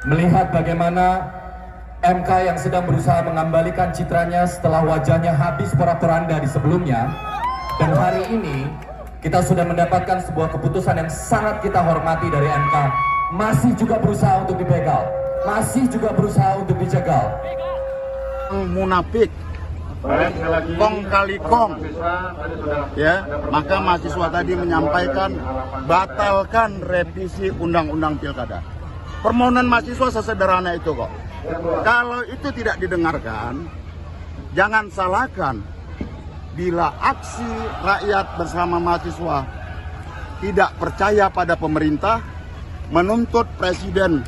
melihat bagaimana MK yang sedang berusaha mengembalikan citranya setelah wajahnya habis porak-poranda di sebelumnya, dan hari ini kita sudah mendapatkan sebuah keputusan yang sangat kita hormati dari MK, masih juga berusaha untuk dibegal, masih juga berusaha untuk dicegal. Munafik, kong kali kong, ya, maka mahasiswa tadi menyampaikan batalkan revisi undang-undang pilkada. Permohonan mahasiswa sesederhana itu kok. Kalau itu tidak didengarkan, jangan salahkan bila aksi rakyat bersama mahasiswa tidak percaya pada pemerintah, menuntut presiden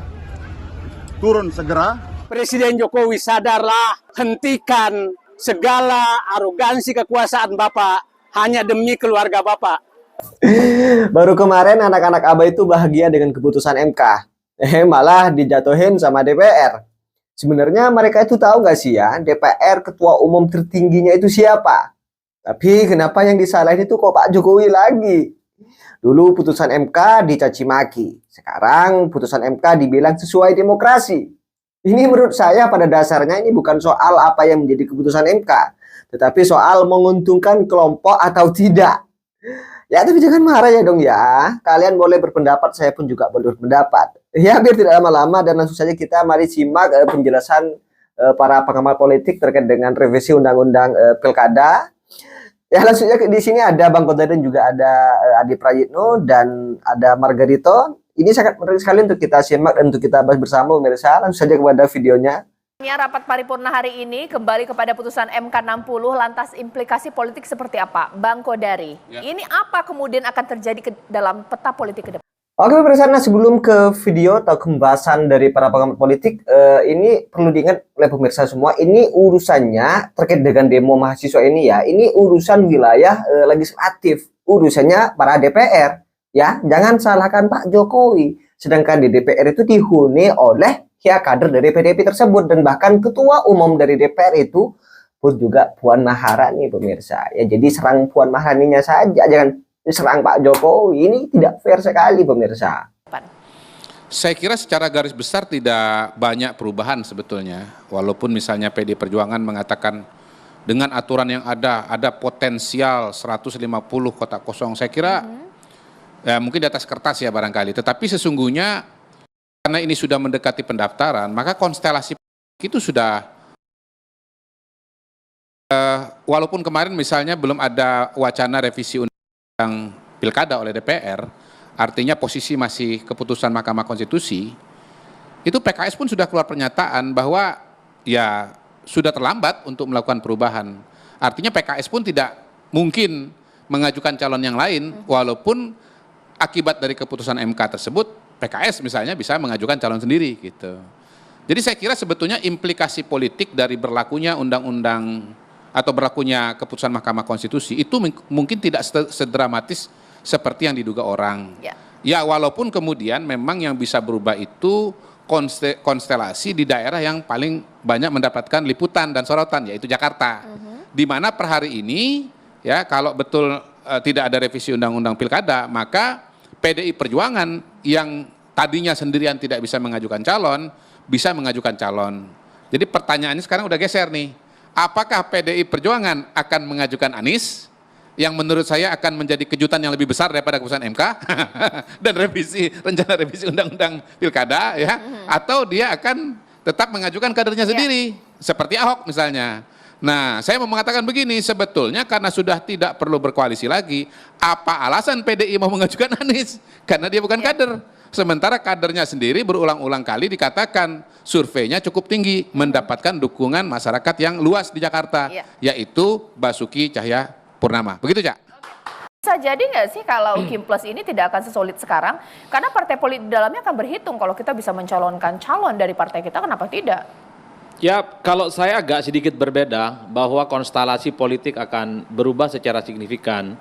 turun segera. Presiden Jokowi, sadarlah, hentikan segala arogansi kekuasaan Bapak hanya demi keluarga Bapak. Baru kemarin anak-anak ABA itu bahagia dengan keputusan MK. Malah dijatuhin sama DPR. Sebenarnya mereka itu tahu nggak sih ya, DPR ketua umum tertingginya itu siapa? Tapi kenapa yang disalahin itu kok Pak Jokowi lagi? Dulu putusan MK dicaci maki. Sekarang putusan MK dibilang sesuai demokrasi. Ini menurut saya pada dasarnya ini bukan soal apa yang menjadi keputusan MK, tetapi soal menguntungkan kelompok atau tidak. Ya tapi jangan marah ya dong ya. Kalian boleh berpendapat, saya pun juga boleh berpendapat. Ya biar tidak lama-lama dan langsung saja kita mari simak penjelasan para pengamat politik terkait dengan revisi undang-undang pilkada. Ya langsung saja di sini ada Bang Kota dan juga ada Adi Prayitno dan ada Margarito. Ini sangat menarik sekali untuk kita simak dan untuk kita bahas bersama pemirsa. Langsung saja kepada videonya. Rapat paripurna hari ini kembali kepada putusan MK 60, lantas implikasi politik seperti apa? Bang Kodari, ya. Ini apa kemudian akan terjadi dalam peta politik ke depan? Oke pemirsa, nah sebelum ke video atau pembahasan dari para pengamat politik, ini perlu diingat oleh pemirsa semua, ini urusannya terkait dengan demo mahasiswa ini ya, ini urusan wilayah legislatif, urusannya para DPR, ya, jangan salahkan Pak Jokowi, sedangkan di DPR itu dihuni oleh ya kader dari PDIP tersebut dan bahkan ketua umum dari DPR itu pun juga Puan Maharani pemirsa, ya jadi serang Puan Maharaninya saja, jangan diserang Pak Jokowi. Ini tidak fair sekali pemirsa. Saya kira secara garis besar tidak banyak perubahan sebetulnya. Walaupun misalnya PD Perjuangan mengatakan dengan aturan yang ada potensial 150 kotak kosong. Saya kira ya, mungkin di atas kertas ya barangkali. Tetapi sesungguhnya karena ini sudah mendekati pendaftaran, maka konstelasi itu sudah walaupun kemarin misalnya belum ada wacana revisi undang pilkada oleh DPR, artinya posisi masih keputusan Mahkamah Konstitusi, itu PKS pun sudah keluar pernyataan bahwa ya sudah terlambat untuk melakukan perubahan. Artinya PKS pun tidak mungkin mengajukan calon yang lain, walaupun akibat dari keputusan MK tersebut, PKS misalnya bisa mengajukan calon sendiri gitu. Jadi saya kira sebetulnya implikasi politik dari berlakunya undang-undang atau berlakunya keputusan Mahkamah Konstitusi itu mungkin tidak sedramatis seperti yang diduga orang. Ya walaupun kemudian memang yang bisa berubah itu konstelasi di daerah yang paling banyak mendapatkan liputan dan sorotan, yaitu Jakarta. Di mana per hari ini ya kalau betul tidak ada revisi undang-undang pilkada, maka PDI Perjuangan yang tadinya sendirian tidak bisa mengajukan calon, bisa mengajukan calon. Jadi pertanyaannya sekarang udah geser nih. Apakah PDI Perjuangan akan mengajukan Anies, yang menurut saya akan menjadi kejutan yang lebih besar daripada keputusan MK, dan rencana revisi undang-undang pilkada, ya, atau dia akan tetap mengajukan kadernya sendiri, seperti Ahok misalnya. Nah, saya mau mengatakan begini, sebetulnya karena sudah tidak perlu berkoalisi lagi, apa alasan PDI mau mengajukan Anies? Karena dia bukan kader. Sementara kadernya sendiri berulang-ulang kali dikatakan surveinya cukup tinggi, mendapatkan dukungan masyarakat yang luas di Jakarta, yaitu Basuki Cahayapurnama. Begitu, Cak? Bisa jadi nggak sih kalau Kim Plus ini tidak akan sesolid sekarang? Karena partai politik di dalamnya akan berhitung kalau kita bisa mencalonkan calon dari partai kita, kenapa tidak? Ya, kalau saya agak sedikit berbeda bahwa konstelasi politik akan berubah secara signifikan,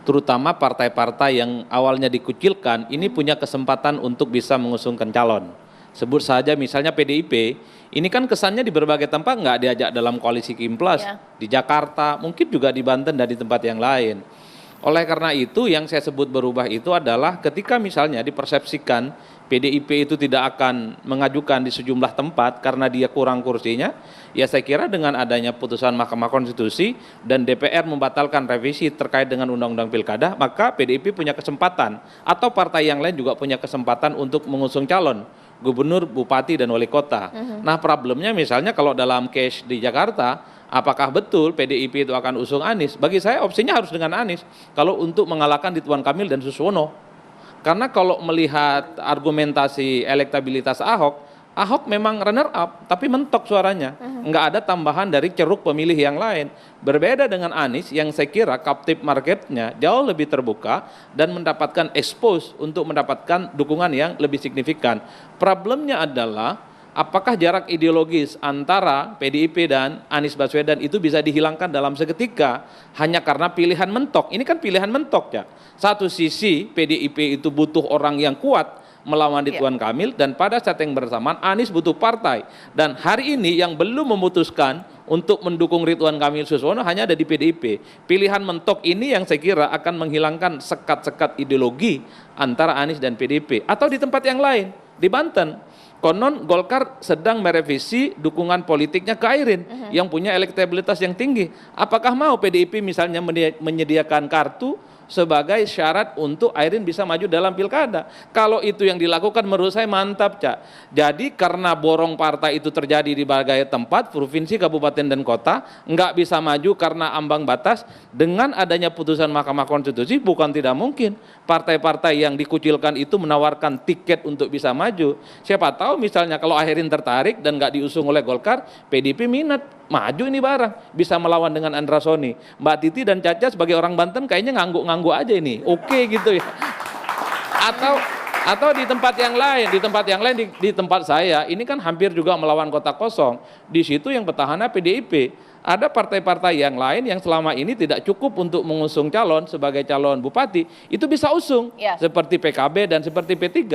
terutama partai-partai yang awalnya dikucilkan ini punya kesempatan untuk bisa mengusungkan calon. Sebut saja misalnya PDIP, ini kan kesannya di berbagai tempat nggak diajak dalam koalisi Kim Plus, di Jakarta, mungkin juga di Banten dan di tempat yang lain. Oleh karena itu yang saya sebut berubah itu adalah ketika misalnya dipersepsikan PDIP itu tidak akan mengajukan di sejumlah tempat karena dia kurang kursinya, ya saya kira dengan adanya putusan Mahkamah Konstitusi dan DPR membatalkan revisi terkait dengan Undang-Undang Pilkada, maka PDIP punya kesempatan atau partai yang lain juga punya kesempatan untuk mengusung calon gubernur, bupati, dan wali kota. Nah problemnya misalnya kalau dalam case di Jakarta, apakah betul PDIP itu akan usung Anies? Bagi saya opsinya harus dengan Anies kalau untuk mengalahkan Ridwan Kamil dan Suswono. Karena kalau melihat argumentasi elektabilitas Ahok memang runner up, tapi mentok suaranya. Nggak ada tambahan dari ceruk pemilih yang lain. Berbeda dengan Anies yang saya kira captive marketnya jauh lebih terbuka dan mendapatkan expose untuk mendapatkan dukungan yang lebih signifikan. Problemnya adalah apakah jarak ideologis antara PDIP dan Anies Baswedan itu bisa dihilangkan dalam seketika hanya karena pilihan mentok. Ini kan pilihan mentok ya. Satu sisi PDIP itu butuh orang yang kuat melawan Ridwan Kamil, dan pada saat yang bersamaan Anies butuh partai. Dan hari ini yang belum memutuskan untuk mendukung Ridwan Kamil Suswono hanya ada di PDIP. Pilihan mentok ini yang saya kira akan menghilangkan sekat-sekat ideologi antara Anies dan PDIP. Atau di tempat yang lain, di Banten. Konon Golkar sedang merevisi dukungan politiknya ke Airin yang punya elektabilitas yang tinggi. Apakah mau PDIP misalnya menyediakan kartu sebagai syarat untuk Airin bisa maju dalam pilkada? Kalau itu yang dilakukan menurut saya mantap, Cak. Jadi karena borong partai itu terjadi di berbagai tempat, provinsi, kabupaten, dan kota, nggak bisa maju karena ambang batas. Dengan adanya putusan Mahkamah Konstitusi, bukan tidak mungkin partai-partai yang dikucilkan itu menawarkan tiket untuk bisa maju. Siapa tahu misalnya kalau Airin tertarik dan nggak diusung oleh Golkar, PDIP minat maju ini bareng, bisa melawan dengan Andra Soni. Mbak Titi dan Caca sebagai orang Banten kayaknya ngangguk-ngangguk aja ini, oke gitu ya. Atau di tempat yang lain, di tempat saya ini kan hampir juga melawan kota kosong. Di situ yang petahana PDIP. Ada partai-partai yang lain yang selama ini tidak cukup untuk mengusung calon sebagai calon bupati, itu bisa usung, seperti PKB dan seperti P3.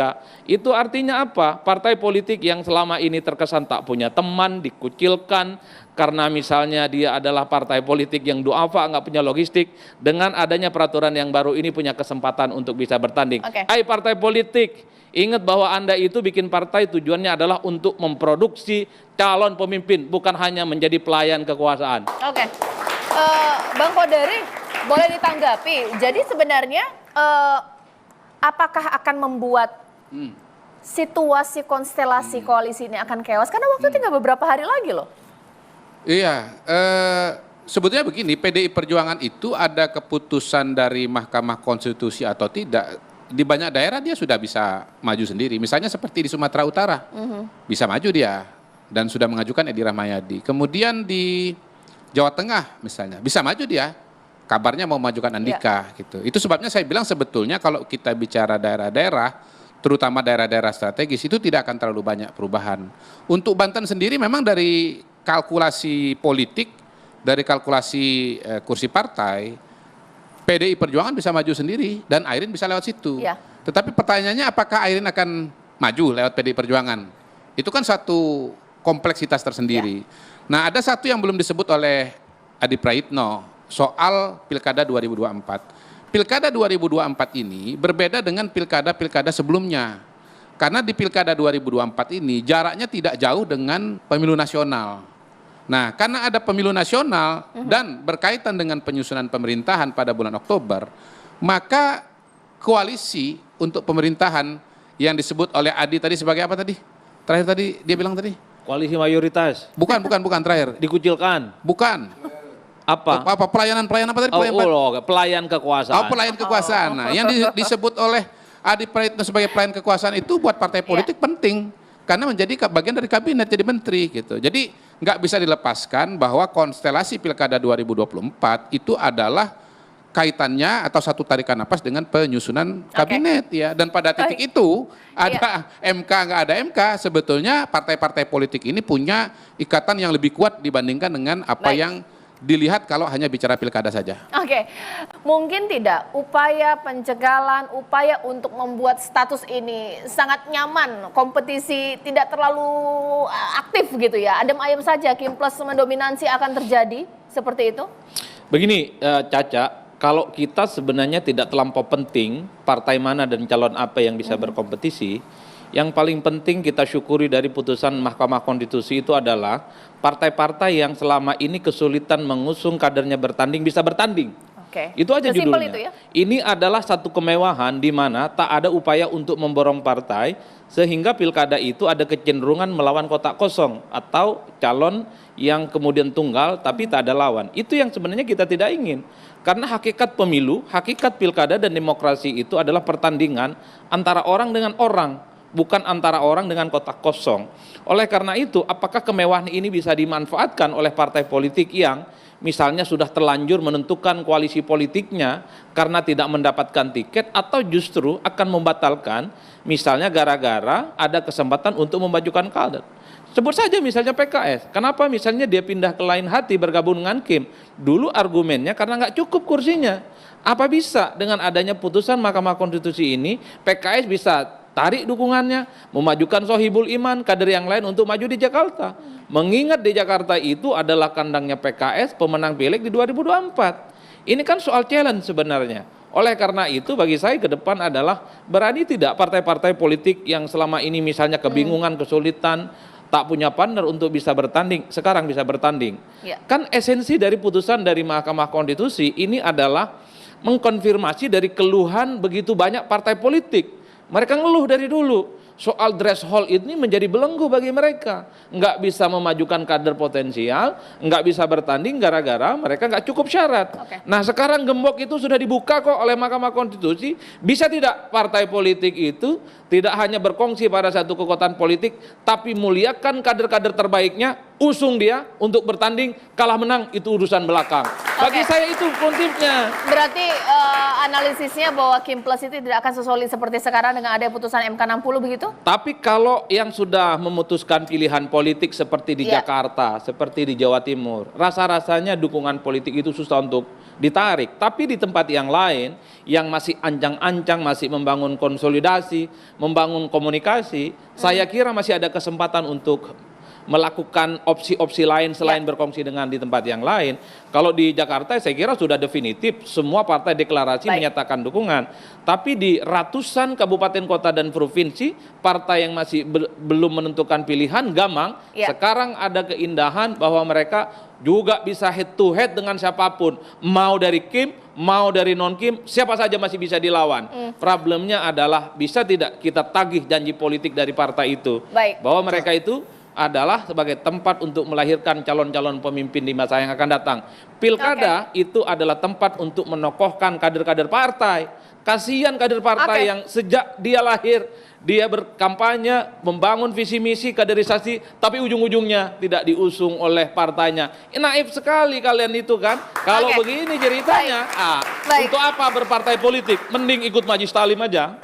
Itu artinya apa? Partai politik yang selama ini terkesan tak punya teman, dikucilkan, karena misalnya dia adalah partai politik yang duafa, nggak punya logistik, dengan adanya peraturan yang baru ini punya kesempatan untuk bisa bertanding. Hai partai politik, ingat bahwa Anda itu bikin partai tujuannya adalah untuk memproduksi calon pemimpin, bukan hanya menjadi pelayan kekuasaan. Bang Kodari, boleh ditanggapi. Jadi sebenarnya apakah akan membuat situasi konstelasi koalisi ini akan chaos? Karena waktu tinggal beberapa hari lagi loh. Iya, sebetulnya begini, PDI Perjuangan itu ada keputusan dari Mahkamah Konstitusi atau tidak. Di banyak daerah dia sudah bisa maju sendiri. Misalnya seperti di Sumatera Utara, bisa maju dia dan sudah mengajukan Edi Rahmayadi. Kemudian di Jawa Tengah misalnya, bisa maju dia. Kabarnya mau mengajukan Andika gitu. Itu sebabnya saya bilang sebetulnya kalau kita bicara daerah-daerah, terutama daerah-daerah strategis, itu tidak akan terlalu banyak perubahan. Untuk Banten sendiri memang dari kalkulasi politik, dari kalkulasi kursi partai, PDI Perjuangan bisa maju sendiri dan Airin bisa lewat situ. Tetapi pertanyaannya apakah Airin akan maju lewat PDI Perjuangan? Itu kan satu kompleksitas tersendiri. Nah, ada satu yang belum disebut oleh Adi Praitno soal Pilkada 2024. Pilkada 2024 ini berbeda dengan pilkada-pilkada sebelumnya. Karena di Pilkada 2024 ini jaraknya tidak jauh dengan pemilu nasional. Nah, karena ada pemilu nasional dan berkaitan dengan penyusunan pemerintahan pada bulan Oktober, maka koalisi untuk pemerintahan yang disebut oleh Adi tadi sebagai apa tadi? Terakhir tadi dia bilang tadi? Koalisi mayoritas. Bukan terakhir. Dikucilkan. Bukan. Apa? Pelayanan apa tadi? Pelayan kekuasaan. Oh, pelayan kekuasaan. Nah, yang disebut oleh Adi Praitno sebagai pelayan kekuasaan itu buat partai politik penting. Karena menjadi bagian dari kabinet, jadi menteri gitu. Jadi nggak bisa dilepaskan bahwa konstelasi Pilkada 2024 itu adalah kaitannya atau satu tarikan napas dengan penyusunan kabinet ya. Dan pada titik itu ada MK nggak ada MK, sebetulnya partai-partai politik ini punya ikatan yang lebih kuat dibandingkan dengan apa yang dilihat kalau hanya bicara pilkada saja. Mungkin tidak upaya pencegahan, upaya untuk membuat status ini sangat nyaman, kompetisi tidak terlalu aktif gitu ya, adem ayem saja, Kim Plus mendominasi akan terjadi seperti itu? Begini Caca, kalau kita sebenarnya tidak terlampau penting partai mana dan calon apa yang bisa berkompetisi, Yang paling penting kita syukuri dari putusan Mahkamah Konstitusi itu adalah partai-partai yang selama ini kesulitan mengusung kadernya bertanding bisa bertanding. Oke. Itu aja Sesimpel judulnya. itu ya? Ini adalah satu kemewahan di mana tak ada upaya untuk memborong partai sehingga pilkada itu ada kecenderungan melawan kotak kosong atau calon yang kemudian tunggal tapi tak ada lawan. Itu yang sebenarnya kita tidak ingin. Karena hakikat pemilu, hakikat pilkada dan demokrasi itu adalah pertandingan antara orang dengan orang, bukan antara orang dengan kotak kosong. Oleh karena itu, apakah kemewahan ini bisa dimanfaatkan oleh partai politik yang misalnya sudah terlanjur menentukan koalisi politiknya karena tidak mendapatkan tiket, atau justru akan membatalkan misalnya gara-gara ada kesempatan untuk memajukan kader. Sebut saja misalnya PKS, kenapa misalnya dia pindah ke lain hati bergabung dengan Kim? Dulu argumennya karena nggak cukup kursinya. Apa bisa dengan adanya putusan Mahkamah Konstitusi ini PKS bisa tarik dukungannya, memajukan Sohibul Iman, kader yang lain untuk maju di Jakarta. Mengingat di Jakarta itu adalah kandangnya PKS pemenang pileg di 2024. Ini kan soal challenge sebenarnya. Oleh karena itu bagi saya ke depan adalah berani tidak partai-partai politik yang selama ini misalnya kebingungan, kesulitan, tak punya partner untuk bisa bertanding, sekarang bisa bertanding. Ya. Kan esensi dari putusan dari Mahkamah Konstitusi ini adalah mengkonfirmasi dari keluhan begitu banyak partai politik. Mereka ngeluh dari dulu. Soal threshold ini menjadi belenggu bagi mereka. Nggak bisa memajukan kader potensial, nggak bisa bertanding gara-gara mereka nggak cukup syarat. Oke. Nah sekarang gembok itu sudah dibuka kok oleh Mahkamah Konstitusi. Bisa tidak partai politik itu tidak hanya berkongsi pada satu kekuatan politik, tapi muliakan kader-kader terbaiknya, usung dia untuk bertanding, kalah menang itu urusan belakang. Bagi Oke. saya itu prinsipnya. Berarti analisisnya bahwa Kim Plus itu tidak akan sesolid seperti sekarang dengan ada putusan MK 60 begitu? Tapi kalau yang sudah memutuskan pilihan politik seperti di Iya. Jakarta, seperti di Jawa Timur, rasa-rasanya dukungan politik itu susah untuk ditarik. Tapi di tempat yang lain, yang masih ancang-ancang, masih membangun konsolidasi, membangun komunikasi, saya kira masih ada kesempatan untuk melakukan opsi-opsi lain selain berkongsi dengan di tempat yang lain. Kalau di Jakarta saya kira sudah definitif semua partai deklarasi menyatakan dukungan. Tapi di ratusan kabupaten kota dan provinsi partai yang masih belum menentukan pilihan gamang, sekarang ada keindahan bahwa mereka juga bisa head to head dengan siapapun, mau dari Kim, mau dari non Kim, siapa saja masih bisa dilawan. Problemnya adalah bisa tidak kita tagih janji politik dari partai itu, bahwa mereka itu adalah sebagai tempat untuk melahirkan calon-calon pemimpin di masa yang akan datang. Pilkada itu adalah tempat untuk menokohkan kader-kader partai. Kasihan kader partai yang sejak dia lahir, dia berkampanye, membangun visi misi, kaderisasi, tapi ujung-ujungnya tidak diusung oleh partainya. Naif sekali kalian itu kan. Kalau begini ceritanya, untuk apa berpartai politik? Mending ikut Majelis Ta'lim aja.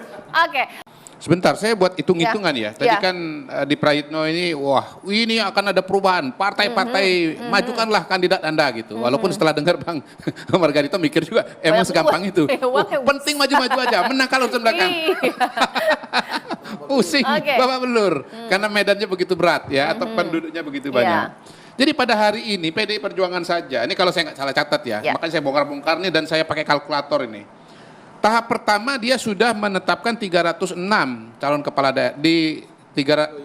Sebentar, saya buat hitung-hitungan ya. Tadi kan di Prayitno ini, wah ini akan ada perubahan. Partai-partai majukanlah kandidat Anda gitu. Walaupun setelah dengar Bang Margarito mikir juga, emang segampang itu. Penting maju-maju aja, menang kalau belakang. Pusing, Bapak Belur. Karena medannya begitu berat ya, atau penduduknya begitu banyak. Jadi pada hari ini PDI Perjuangan saja, ini kalau saya nggak salah catat ya, makanya saya bongkar-bongkar nih dan saya pakai kalkulator ini. Tahap pertama dia sudah menetapkan 306 calon kepala daerah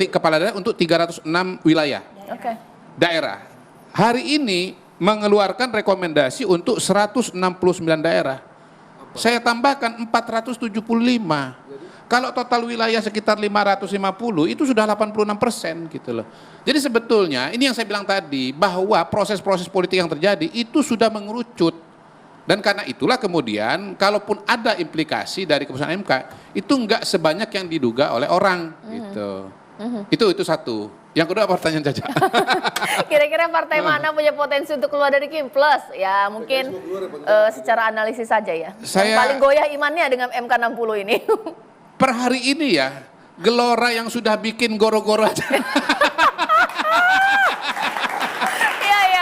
kepala daerah untuk 306 wilayah daerah. Hari ini mengeluarkan rekomendasi untuk 169 daerah. Saya tambahkan 475. Kalau total wilayah sekitar 550 itu sudah 86% gitu loh. Jadi sebetulnya ini yang saya bilang tadi bahwa proses-proses politik yang terjadi itu sudah mengerucut. Dan karena itulah kemudian kalaupun ada implikasi dari keputusan MK itu enggak sebanyak yang diduga oleh orang gitu. Itu satu. Yang kedua pertanyaan Caca. Kira-kira partai mana punya potensi untuk keluar dari Kim Plus? Ya mungkin secara analisis saja ya. Yang paling goyah imannya dengan MK 60 ini. Per hari ini ya, Gelora yang sudah bikin goro-goro aja.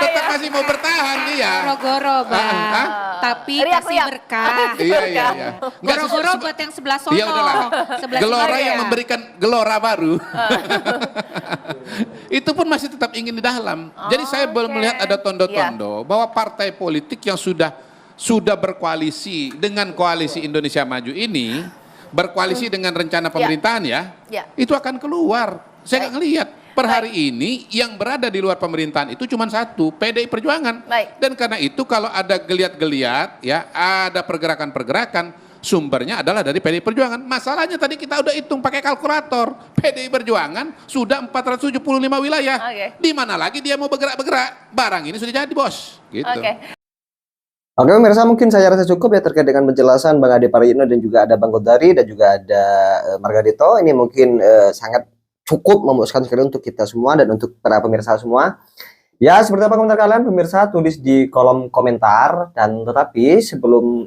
Tetap masih mau bertahan dia. Goro-goro, Bang. Tapi kasih berkah. Iya. Goro-goro buat yang sebelah sono. Iya udahlah. Gelora yang memberikan gelora baru. Itu pun masih tetap ingin di dalam. Jadi saya belum melihat ada tondo-tondo bahwa partai politik yang sudah berkoalisi dengan koalisi Indonesia Maju ini berkoalisi dengan rencana pemerintahan Ya. itu akan keluar. Saya nggak ngelihat. Per hari ini yang berada di luar pemerintahan itu cuma satu, PDI Perjuangan. Baik. Dan karena itu kalau ada geliat-geliat, ya ada pergerakan-pergerakan, sumbernya adalah dari PDI Perjuangan. Masalahnya tadi kita udah hitung pakai kalkulator, PDI Perjuangan sudah 475 wilayah. Oke. Di mana lagi dia mau bergerak-bergerak? Barang ini sudah jadi, bos. Gitu. Oke. Oke pemirsa, mungkin saya rasa cukup ya terkait dengan penjelasan Bang Ade Parayitno dan juga ada Bang Godari dan juga ada Margarito. Ini mungkin sangat cukup memuaskan sekali untuk kita semua dan untuk para pemirsa semua. Ya, seperti apa komentar kalian pemirsa? Tulis di kolom komentar. Dan tetapi sebelum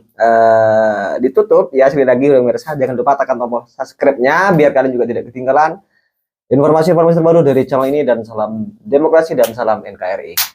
ditutup, ya sekali lagi pemirsa, jangan lupa tekan tombol subscribe-nya biar kalian juga tidak ketinggalan informasi-informasi terbaru dari channel ini. Dan salam demokrasi dan salam NKRI.